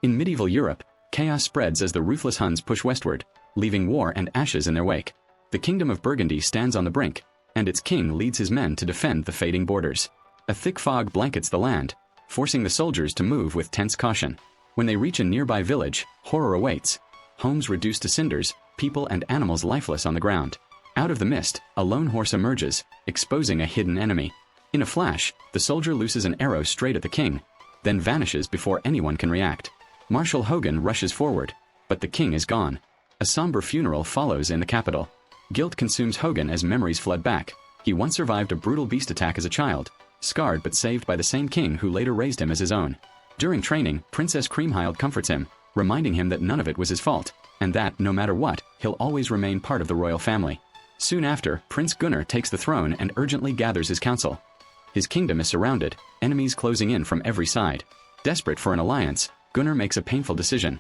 In medieval Europe, chaos spreads as the ruthless Huns push westward, leaving war and ashes in their wake. The kingdom of Burgundy stands on the brink, and its king leads his men to defend the fading borders. A thick fog blankets the land, forcing the soldiers to move with tense caution. When they reach a nearby village, horror awaits. Homes reduced to cinders, people and animals lifeless on the ground. Out of the mist, a lone horse emerges, exposing a hidden enemy. In a flash, the soldier looses an arrow straight at the king, then vanishes before anyone can react. Marshal Hogan rushes forward, but the king is gone. A somber funeral follows in the capital. Guilt consumes Hogan as memories flood back. He once survived a brutal beast attack as a child, scarred but saved by the same king who later raised him as his own. During training, Princess Kriemhild comforts him, reminding him that none of it was his fault, and that, no matter what, he'll always remain part of the royal family. Soon after, Prince Gunnar takes the throne and urgently gathers his council. His kingdom is surrounded, enemies closing in from every side. Desperate for an alliance, Gunnar makes a painful decision.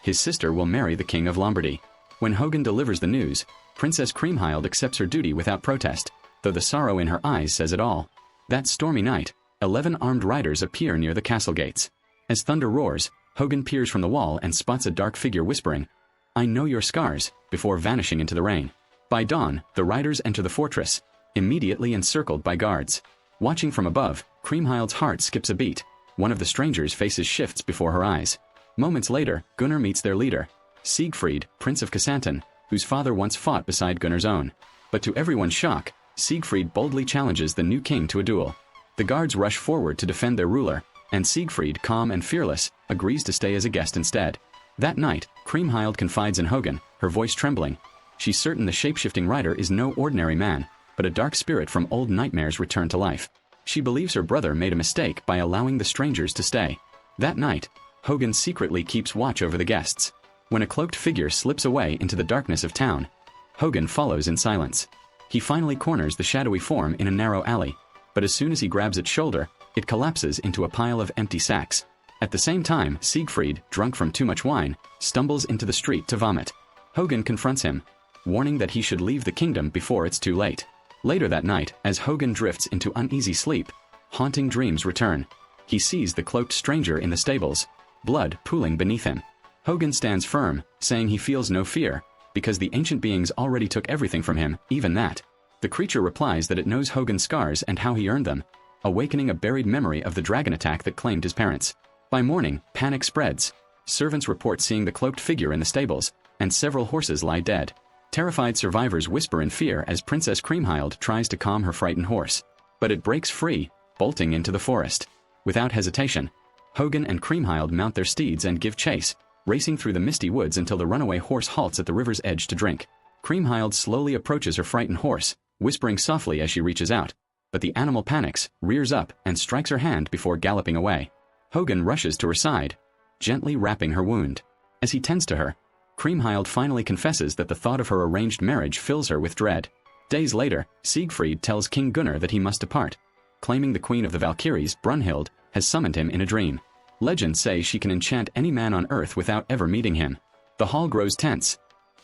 His sister will marry the king of Lombardy. When Hogan delivers the news, Princess Kriemhild accepts her duty without protest, though the sorrow in her eyes says it all. That stormy night, 11 armed riders appear near the castle gates. As thunder roars, Hogan peers from the wall and spots a dark figure whispering, "I know your scars," before vanishing into the rain. By dawn, the riders enter the fortress, immediately encircled by guards. Watching from above, Kriemhild's heart skips a beat. One of the strangers' faces shifts before her eyes. Moments later, Gunnar meets their leader, Siegfried, Prince of Cassanton, whose father once fought beside Gunnar's own. But to everyone's shock, Siegfried boldly challenges the new king to a duel. The guards rush forward to defend their ruler, and Siegfried, calm and fearless, agrees to stay as a guest instead. That night, Kriemhild confides in Hogan, her voice trembling. She's certain the shape-shifting rider is no ordinary man, but a dark spirit from old nightmares returned to life. She believes her brother made a mistake by allowing the strangers to stay. That night, Hogan secretly keeps watch over the guests. When a cloaked figure slips away into the darkness of town, Hogan follows in silence. He finally corners the shadowy form in a narrow alley, but as soon as he grabs its shoulder, it collapses into a pile of empty sacks. At the same time, Siegfried, drunk from too much wine, stumbles into the street to vomit. Hogan confronts him, warning that he should leave the kingdom before it's too late. Later that night, as Hogan drifts into uneasy sleep, haunting dreams return. He sees the cloaked stranger in the stables, blood pooling beneath him. Hogan stands firm, saying he feels no fear, because the ancient beings already took everything from him, even that. The creature replies that it knows Hogan's scars and how he earned them, awakening a buried memory of the dragon attack that claimed his parents. By morning, panic spreads. Servants report seeing the cloaked figure in the stables, and several horses lie dead. Terrified survivors whisper in fear as Princess Kriemhild tries to calm her frightened horse. But it breaks free, bolting into the forest. Without hesitation, Hogan and Kriemhild mount their steeds and give chase, racing through the misty woods until the runaway horse halts at the river's edge to drink. Kriemhild slowly approaches her frightened horse, whispering softly as she reaches out. But the animal panics, rears up, and strikes her hand before galloping away. Hogan rushes to her side, gently wrapping her wound. As he tends to her, Kriemhild finally confesses that the thought of her arranged marriage fills her with dread. Days later, Siegfried tells King Gunnar that he must depart, claiming the queen of the Valkyries, Brunhild, has summoned him in a dream. Legends say she can enchant any man on earth without ever meeting him. The hall grows tense,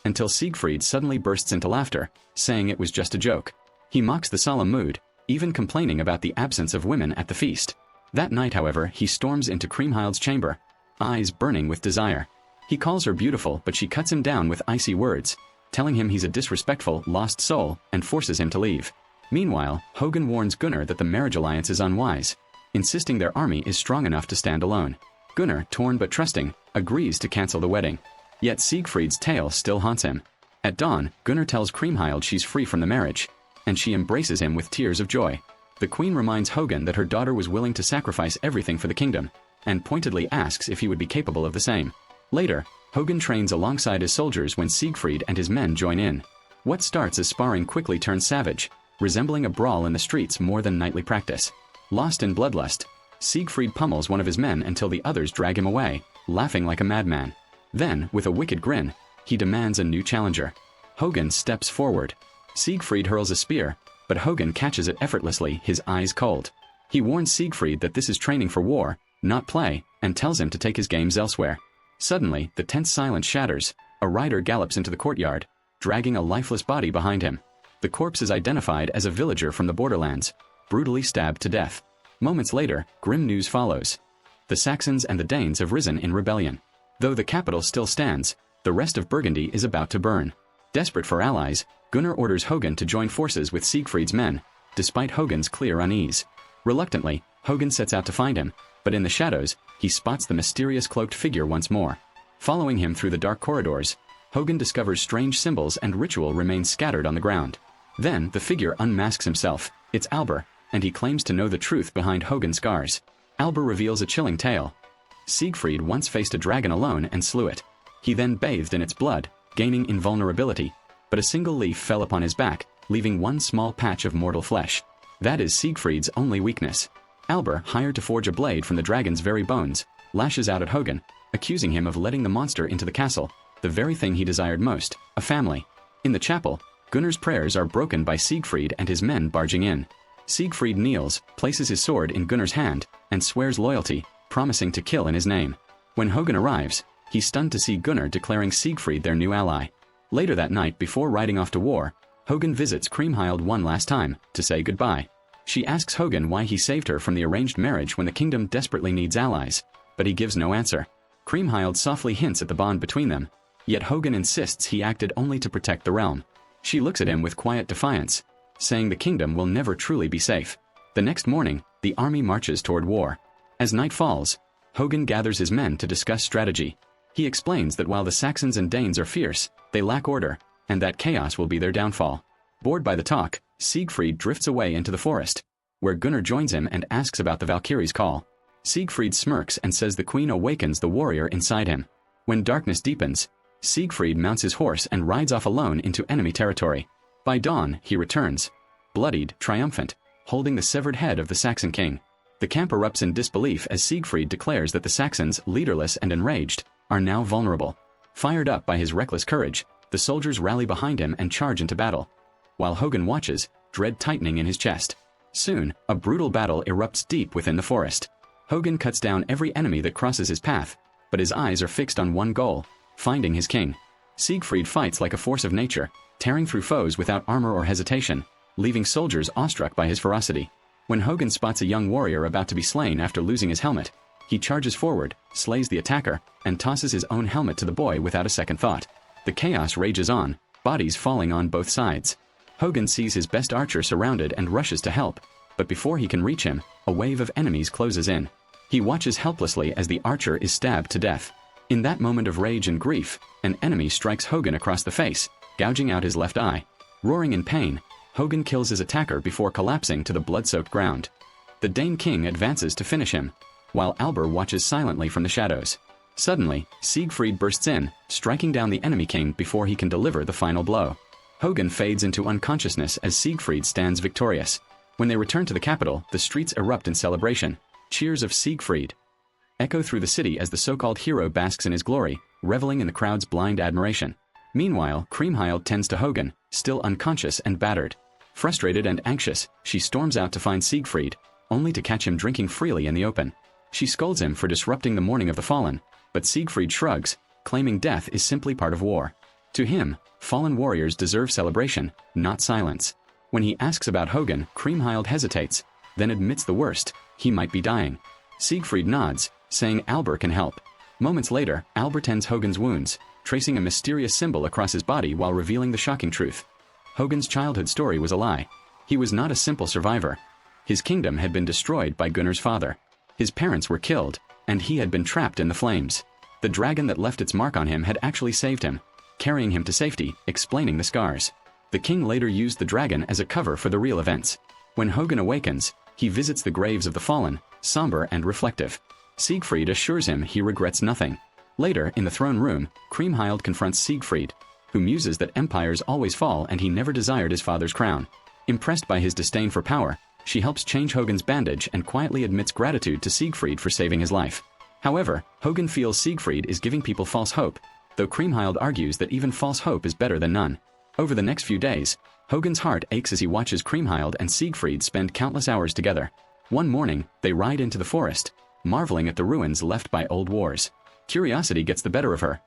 until Siegfried suddenly bursts into laughter, saying it was just a joke. He mocks the solemn mood, even complaining about the absence of women at the feast. That night, however, he storms into Kriemhild's chamber, eyes burning with desire. He calls her beautiful, but she cuts him down with icy words, telling him he's a disrespectful, lost soul, and forces him to leave. Meanwhile, Hogan warns Gunnar that the marriage alliance is unwise, insisting their army is strong enough to stand alone. Gunnar, torn but trusting, agrees to cancel the wedding. Yet Siegfried's tale still haunts him. At dawn, Gunnar tells Kriemhild she's free from the marriage, and she embraces him with tears of joy. The queen reminds Hogan that her daughter was willing to sacrifice everything for the kingdom, and pointedly asks if he would be capable of the same. Later, Hogan trains alongside his soldiers when Siegfried and his men join in. What starts as sparring quickly turns savage, resembling a brawl in the streets more than knightly practice. Lost in bloodlust, Siegfried pummels one of his men until the others drag him away, laughing like a madman. Then, with a wicked grin, he demands a new challenger. Hogan steps forward. Siegfried hurls a spear, but Hogan catches it effortlessly, his eyes cold. He warns Siegfried that this is training for war, not play, and tells him to take his games elsewhere. Suddenly, the tense silence shatters. A rider gallops into the courtyard, dragging a lifeless body behind him. The corpse is identified as a villager from the borderlands, brutally stabbed to death. Moments later, grim news follows. The Saxons and the Danes have risen in rebellion. Though the capital still stands, the rest of Burgundy is about to burn. Desperate for allies, Gunnar orders Håkon to join forces with Siegfried's men, despite Håkon's clear unease. Reluctantly, Håkon sets out to find him, but in the shadows, he spots the mysterious cloaked figure once more. Following him through the dark corridors, Håkon discovers strange symbols and ritual remains scattered on the ground. Then, the figure unmasks himself. It's Albert, and he claims to know the truth behind Håkon's scars. Albert reveals a chilling tale. Siegfried once faced a dragon alone and slew it. He then bathed in its blood, gaining invulnerability, but a single leaf fell upon his back, leaving one small patch of mortal flesh. That is Siegfried's only weakness. Albert, hired to forge a blade from the dragon's very bones, lashes out at Håkon, accusing him of letting the monster into the castle, the very thing he desired most, a family. In the chapel, Gunnar's prayers are broken by Siegfried and his men barging in. Siegfried kneels, places his sword in Gunnar's hand, and swears loyalty, promising to kill in his name. When Håkon arrives, he's stunned to see Gunnar declaring Siegfried their new ally. Later that night, before riding off to war, Håkon visits Kriemhild one last time, to say goodbye. She asks Håkon why he saved her from the arranged marriage when the kingdom desperately needs allies, but he gives no answer. Kriemhild softly hints at the bond between them, yet Håkon insists he acted only to protect the realm. She looks at him with quiet defiance, saying the kingdom will never truly be safe. The next morning, the army marches toward war. As night falls, Håkon gathers his men to discuss strategy. He explains that while the Saxons and Danes are fierce, they lack order, and that chaos will be their downfall. Bored by the talk, Siegfried drifts away into the forest, where Gunnar joins him and asks about the Valkyrie's call. Siegfried smirks and says the queen awakens the warrior inside him. When darkness deepens, Siegfried mounts his horse and rides off alone into enemy territory. By dawn, he returns, bloodied, triumphant, holding the severed head of the Saxon king. The camp erupts in disbelief as Siegfried declares that the Saxons, leaderless and enraged, are now vulnerable. Fired up by his reckless courage, the soldiers rally behind him and charge into battle. While Håkon watches, dread tightening in his chest. Soon, a brutal battle erupts deep within the forest. Håkon cuts down every enemy that crosses his path, but his eyes are fixed on one goal, finding his king. Siegfried fights like a force of nature, tearing through foes without armor or hesitation, leaving soldiers awestruck by his ferocity. When Håkon spots a young warrior about to be slain after losing his helmet, he charges forward, slays the attacker, and tosses his own helmet to the boy without a second thought. The chaos rages on, bodies falling on both sides. Håkon sees his best archer surrounded and rushes to help, but before he can reach him, a wave of enemies closes in. He watches helplessly as the archer is stabbed to death. In that moment of rage and grief, an enemy strikes Håkon across the face, gouging out his left eye. Roaring in pain, Håkon kills his attacker before collapsing to the blood-soaked ground. The Dane king advances to finish him, while Albert watches silently from the shadows. Suddenly, Siegfried bursts in, striking down the enemy king before he can deliver the final blow. Håkon fades into unconsciousness as Siegfried stands victorious. When they return to the capital, the streets erupt in celebration. Cheers of Siegfried echo through the city as the so-called hero basks in his glory, reveling in the crowd's blind admiration. Meanwhile, Kriemhild tends to Håkon, still unconscious and battered. Frustrated and anxious, she storms out to find Siegfried, only to catch him drinking freely in the open. She scolds him for disrupting the mourning of the fallen, but Siegfried shrugs, claiming death is simply part of war. To him, fallen warriors deserve celebration, not silence. When he asks about Håkon, Kriemhild hesitates, then admits the worst, he might be dying. Siegfried nods, saying Albert can help. Moments later, Albert tends Håkon's wounds, tracing a mysterious symbol across his body while revealing the shocking truth. Håkon's childhood story was a lie. He was not a simple survivor. His kingdom had been destroyed by Gunnar's father. His parents were killed, and he had been trapped in the flames. The dragon that left its mark on him had actually saved him, carrying him to safety, explaining the scars. The king later used the dragon as a cover for the real events. When Håkon awakens, he visits the graves of the fallen, somber and reflective. Siegfried assures him he regrets nothing. Later, in the throne room, Kriemhild confronts Siegfried, who muses that empires always fall and he never desired his father's crown. Impressed by his disdain for power, she helps change Håkon's bandage and quietly admits gratitude to Siegfried for saving his life. However, Håkon feels Siegfried is giving people false hope, though Kriemhild argues that even false hope is better than none. Over the next few days, Håkon's heart aches as he watches Kriemhild and Siegfried spend countless hours together. One morning, they ride into the forest, marveling at the ruins left by old wars. Curiosity gets the better of her.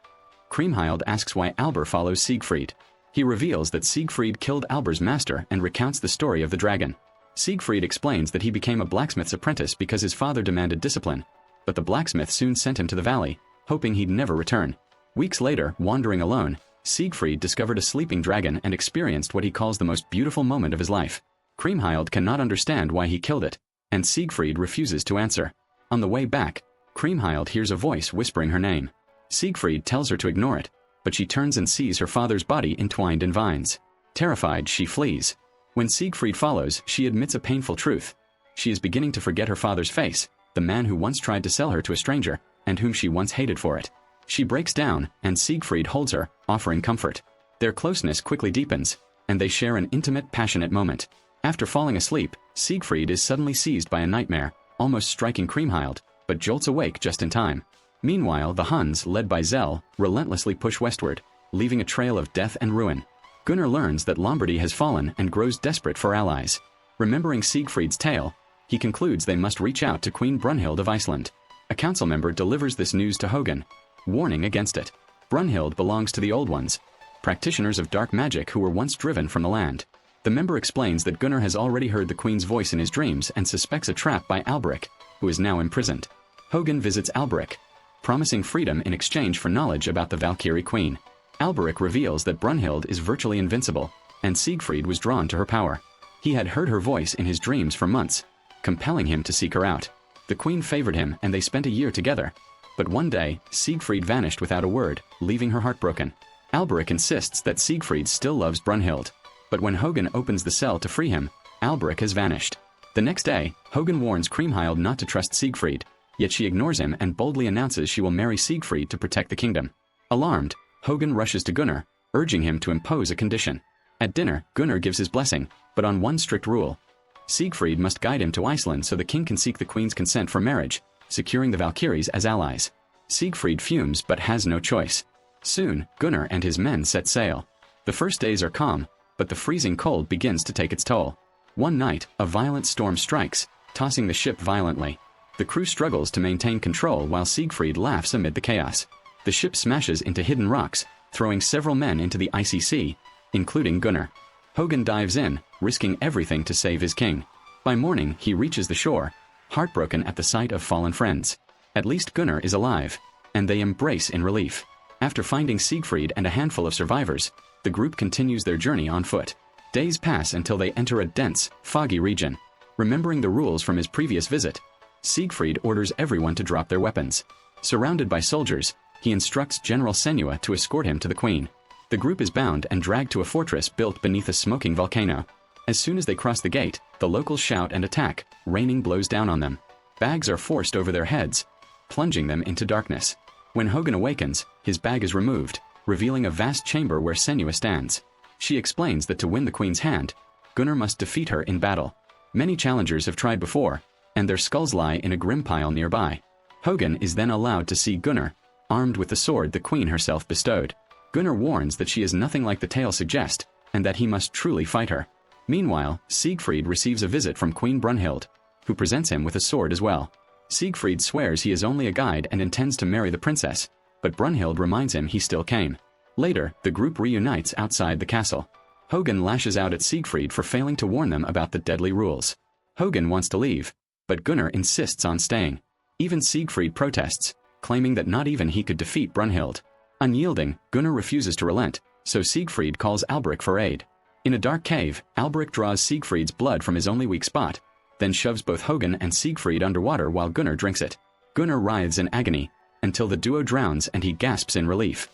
Kriemhild asks why Albert follows Siegfried. He reveals that Siegfried killed Albert's master and recounts the story of the dragon. Siegfried explains that he became a blacksmith's apprentice because his father demanded discipline. but the blacksmith soon sent him to the valley, hoping he'd never return. Weeks later, wandering alone, Siegfried discovered a sleeping dragon and experienced what he calls the most beautiful moment of his life. Kriemhild cannot understand why he killed it, and Siegfried refuses to answer. On the way back, Kriemhild hears a voice whispering her name. Siegfried tells her to ignore it, but she turns and sees her father's body entwined in vines. Terrified, she flees. When Siegfried follows, she admits a painful truth. She is beginning to forget her father's face, the man who once tried to sell her to a stranger, and whom she once hated for it. She breaks down, and Siegfried holds her, offering comfort. Their closeness quickly deepens, and they share an intimate, passionate moment. After falling asleep, Siegfried is suddenly seized by a nightmare, almost striking Kriemhild, but jolts awake just in time. Meanwhile, the Huns, led by Zell, relentlessly push westward, leaving a trail of death and ruin. Gunnar learns that Lombardy has fallen and grows desperate for allies. Remembering Siegfried's tale, he concludes they must reach out to Queen Brunhild of Iceland. A council member delivers this news to Håkon, warning against it. Brunhild belongs to the Old Ones, practitioners of dark magic who were once driven from the land. The member explains that Gunnar has already heard the queen's voice in his dreams and suspects a trap by Alberic, who is now imprisoned. Håkon visits Alberic, promising freedom in exchange for knowledge about the Valkyrie queen. Alberic reveals that Brunhild is virtually invincible, and Siegfried was drawn to her power. He had heard her voice in his dreams for months, compelling him to seek her out. The queen favored him and they spent a year together. But one day, Siegfried vanished without a word, leaving her heartbroken. Alberic insists that Siegfried still loves Brunhild. But when Håkon opens the cell to free him, Alberic has vanished. The next day, Håkon warns Kriemhild not to trust Siegfried, yet she ignores him and boldly announces she will marry Siegfried to protect the kingdom. Alarmed, Håkon rushes to Gunnar, urging him to impose a condition. At dinner, Gunnar gives his blessing, but on one strict rule. Siegfried must guide him to Iceland so the king can seek the queen's consent for marriage, securing the Valkyries as allies. Siegfried fumes but has no choice. Soon, Gunnar and his men set sail. The first days are calm, but the freezing cold begins to take its toll. One night, a violent storm strikes, tossing the ship violently. The crew struggles to maintain control while Siegfried laughs amid the chaos. The ship smashes into hidden rocks, throwing several men into the icy sea, including Gunnar. Håkon dives in, risking everything to save his king. By morning, he reaches the shore, heartbroken at the sight of fallen friends. At least Gunnar is alive, and they embrace in relief. After finding Siegfried and a handful of survivors, the group continues their journey on foot. Days pass until they enter a dense, foggy region. Remembering the rules from his previous visit, Siegfried orders everyone to drop their weapons. Surrounded by soldiers, he instructs General Senua to escort him to the queen. The group is bound and dragged to a fortress built beneath a smoking volcano. As soon as they cross the gate, the locals shout and attack, raining blows down on them. Bags are forced over their heads, plunging them into darkness. When Håkon awakens, his bag is removed, revealing a vast chamber where Senua stands. She explains that to win the queen's hand, Gunnar must defeat her in battle. Many challengers have tried before, and their skulls lie in a grim pile nearby. Håkon is then allowed to see Gunnar, armed with the sword the queen herself bestowed. Gunnar warns that she is nothing like the tale suggests, and that he must truly fight her. Meanwhile, Siegfried receives a visit from Queen Brunhild, who presents him with a sword as well. Siegfried swears he is only a guide and intends to marry the princess, but Brunhild reminds him he still came. Later, the group reunites outside the castle. Håkon lashes out at Siegfried for failing to warn them about the deadly rules. Håkon wants to leave, but Gunnar insists on staying. Even Siegfried protests, claiming that not even he could defeat Brunhild. Unyielding, Gunnar refuses to relent, so Siegfried calls Alberic for aid. In a dark cave, Alberic draws Siegfried's blood from his only weak spot, then shoves both Håkon and Siegfried underwater while Gunnar drinks it. Gunnar writhes in agony, until the duo drowns and he gasps in relief.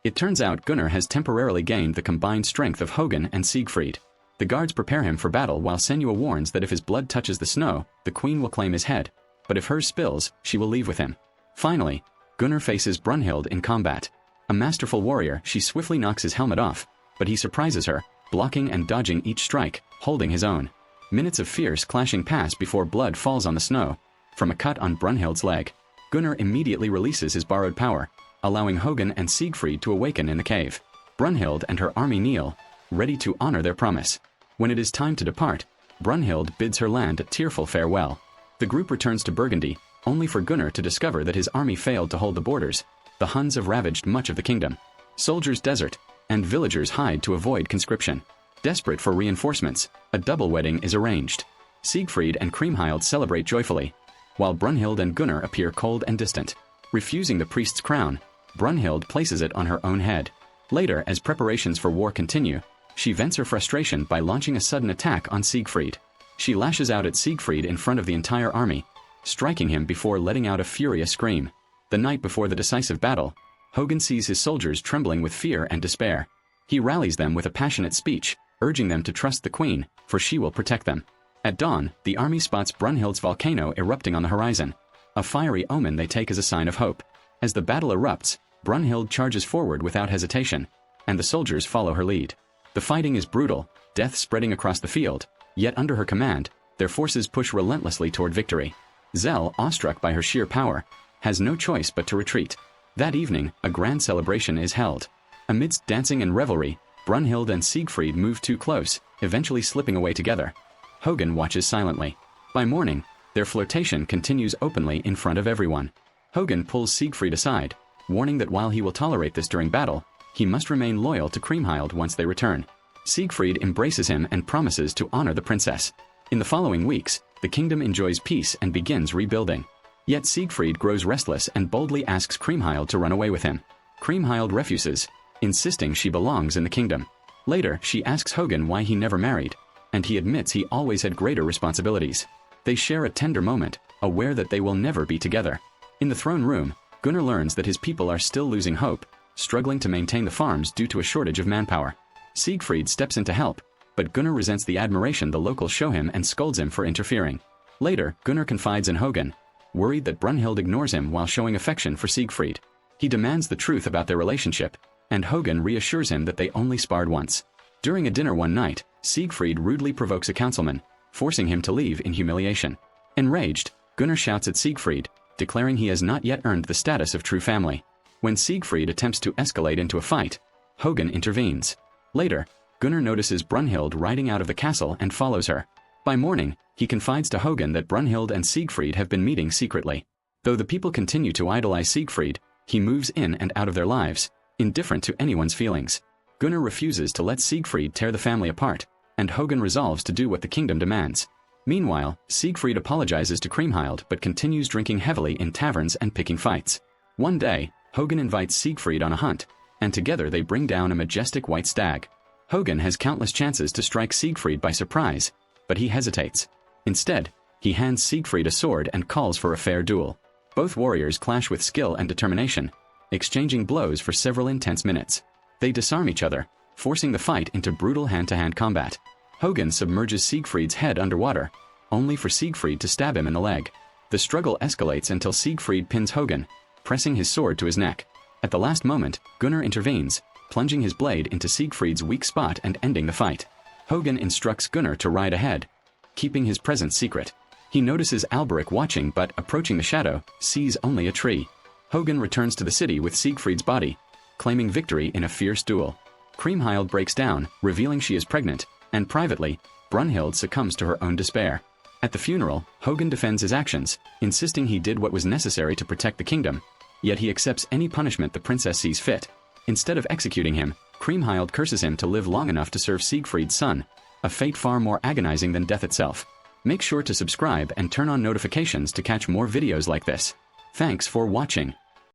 It turns out Gunnar has temporarily gained the combined strength of Håkon and Siegfried. The guards prepare him for battle while Senua warns that if his blood touches the snow, the queen will claim his head, but if hers spills, she will leave with him. Finally, Gunnar faces Brunhild in combat. A masterful warrior, she swiftly knocks his helmet off, but he surprises her, blocking and dodging each strike, holding his own. Minutes of fierce clashing pass before blood falls on the snow, from a cut on Brunhild's leg. Gunnar immediately releases his borrowed power, allowing Håkon and Siegfried to awaken in the cave. Brunhild and her army kneel, ready to honor their promise. When it is time to depart, Brunhild bids her land a tearful farewell. The group returns to Burgundy, only for Gunnar to discover that his army failed to hold the borders. The Huns have ravaged much of the kingdom. Soldiers desert, and villagers hide to avoid conscription. Desperate for reinforcements, a double wedding is arranged. Siegfried and Kriemhild celebrate joyfully, while Brunhild and Gunnar appear cold and distant. Refusing the priest's crown, Brunhild places it on her own head. Later, as preparations for war continue, she vents her frustration by launching a sudden attack on Siegfried. She lashes out at Siegfried in front of the entire army, striking him before letting out a furious scream. The night before the decisive battle, Hogun sees his soldiers trembling with fear and despair. He rallies them with a passionate speech, urging them to trust the queen, for she will protect them. At dawn, the army spots Brunhild's volcano erupting on the horizon, a fiery omen they take as a sign of hope. As the battle erupts, Brunhild charges forward without hesitation, and the soldiers follow her lead. The fighting is brutal, death spreading across the field, yet under her command, their forces push relentlessly toward victory. Zell, awestruck by her sheer power, has no choice but to retreat. That evening, a grand celebration is held. Amidst dancing and revelry, Brunhild and Siegfried move too close, eventually slipping away together. Hogun watches silently. By morning, their flirtation continues openly in front of everyone. Hogun pulls Siegfried aside, warning that while he will tolerate this during battle, he must remain loyal to Kriemhild once they return. Siegfried embraces him and promises to honor the princess. In the following weeks, the kingdom enjoys peace and begins rebuilding. Yet Siegfried grows restless and boldly asks Kriemhild to run away with him. Kriemhild refuses, insisting she belongs in the kingdom. Later, she asks Hogun why he never married, and he admits he always had greater responsibilities. They share a tender moment, aware that they will never be together. In the throne room, Gunnar learns that his people are still losing hope, struggling to maintain the farms due to a shortage of manpower. Siegfried steps in to help, but Gunnar resents the admiration the locals show him and scolds him for interfering. Later, Gunnar confides in Hogun, worried that Brunhild ignores him while showing affection for Siegfried. He demands the truth about their relationship, and Hogun reassures him that they only sparred once. During a dinner one night, Siegfried rudely provokes a councilman, forcing him to leave in humiliation. Enraged, Gunnar shouts at Siegfried, declaring he has not yet earned the status of true family. When Siegfried attempts to escalate into a fight, Hogun intervenes. Later, Gunnar notices Brunhild riding out of the castle and follows her. By morning, he confides to Hogun that Brunhild and Siegfried have been meeting secretly. Though the people continue to idolize Siegfried, he moves in and out of their lives, indifferent to anyone's feelings. Gunnar refuses to let Siegfried tear the family apart, and Hogun resolves to do what the kingdom demands. Meanwhile, Siegfried apologizes to Kriemhild but continues drinking heavily in taverns and picking fights. One day, Hogun invites Siegfried on a hunt, and together they bring down a majestic white stag. Hogun has countless chances to strike Siegfried by surprise, but he hesitates. Instead, he hands Siegfried a sword and calls for a fair duel. Both warriors clash with skill and determination, exchanging blows for several intense minutes. They disarm each other, forcing the fight into brutal hand-to-hand combat. Hogun submerges Siegfried's head underwater, only for Siegfried to stab him in the leg. The struggle escalates until Siegfried pins Hogun, pressing his sword to his neck. At the last moment, Gunnar intervenes, plunging his blade into Siegfried's weak spot and ending the fight. Hogun instructs Gunnar to ride ahead, keeping his presence secret. He notices Alberic watching but, approaching the shadow, sees only a tree. Hogun returns to the city with Siegfried's body, claiming victory in a fierce duel. Kriemhild breaks down, revealing she is pregnant, and privately, Brunhild succumbs to her own despair. At the funeral, Hogun defends his actions, insisting he did what was necessary to protect the kingdom, yet he accepts any punishment the princess sees fit. Instead of executing him, Kriemhild curses him to live long enough to serve Siegfried's son, a fate far more agonizing than death itself. Make sure to subscribe and turn on notifications to catch more videos like this. Thanks for watching.